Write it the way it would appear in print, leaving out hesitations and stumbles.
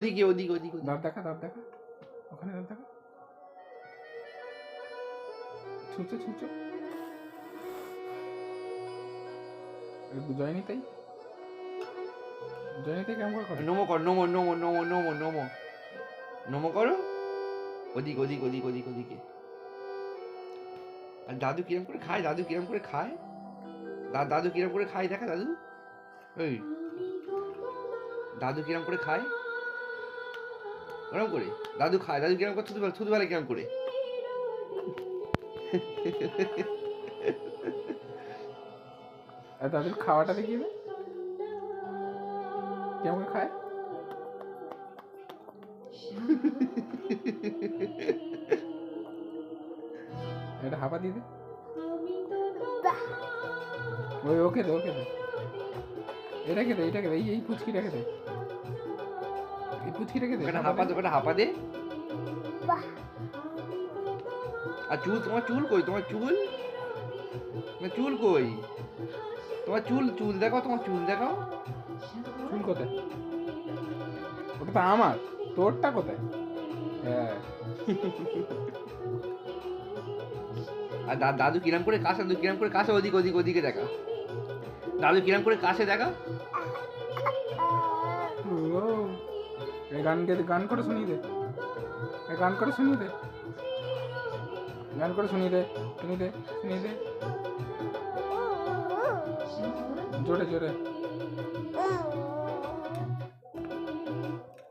ওদিকে ওদিকে ওদিকে দাঁত দেখা ওখানে দাঁত দেখা ছুঁচো জয়নি তাই কেমন করে নমো কর নমো নমো নমো নমো নমো নমো করো ওদিকে ওদিকে ওদিকে ওদিকে ওদিকে আর দাদু কিরম করে খায় দাদু কিরম করে খায় দাদু কিরম করে খায় দেখা দাদু ওই দাদু কিরম করে খায় ওরম করে দাদু খায় দাদু কিরম করে থুতু বেলা কিরম করে আর দাদুর খাওয়াটা দেখিয়ে দে কেমন করে খায় এটা হাঁপা দিয়ে দে ওই ওকে দে এটাকে দে এই পুচকি রেখে দে হাঁপা দে আর চুল তোমার চুল কই তোমার চুল কই তোমার চুল দেখাও চুল কোথায় ওটা তো আমার তোরটা কোথায় হ্যাঁ আর দাদু কিরম করে কাশে ওদিকে দেখা দাদু কিরম করে কাশে দেখা গান করে শুনিয়ে দে জোরে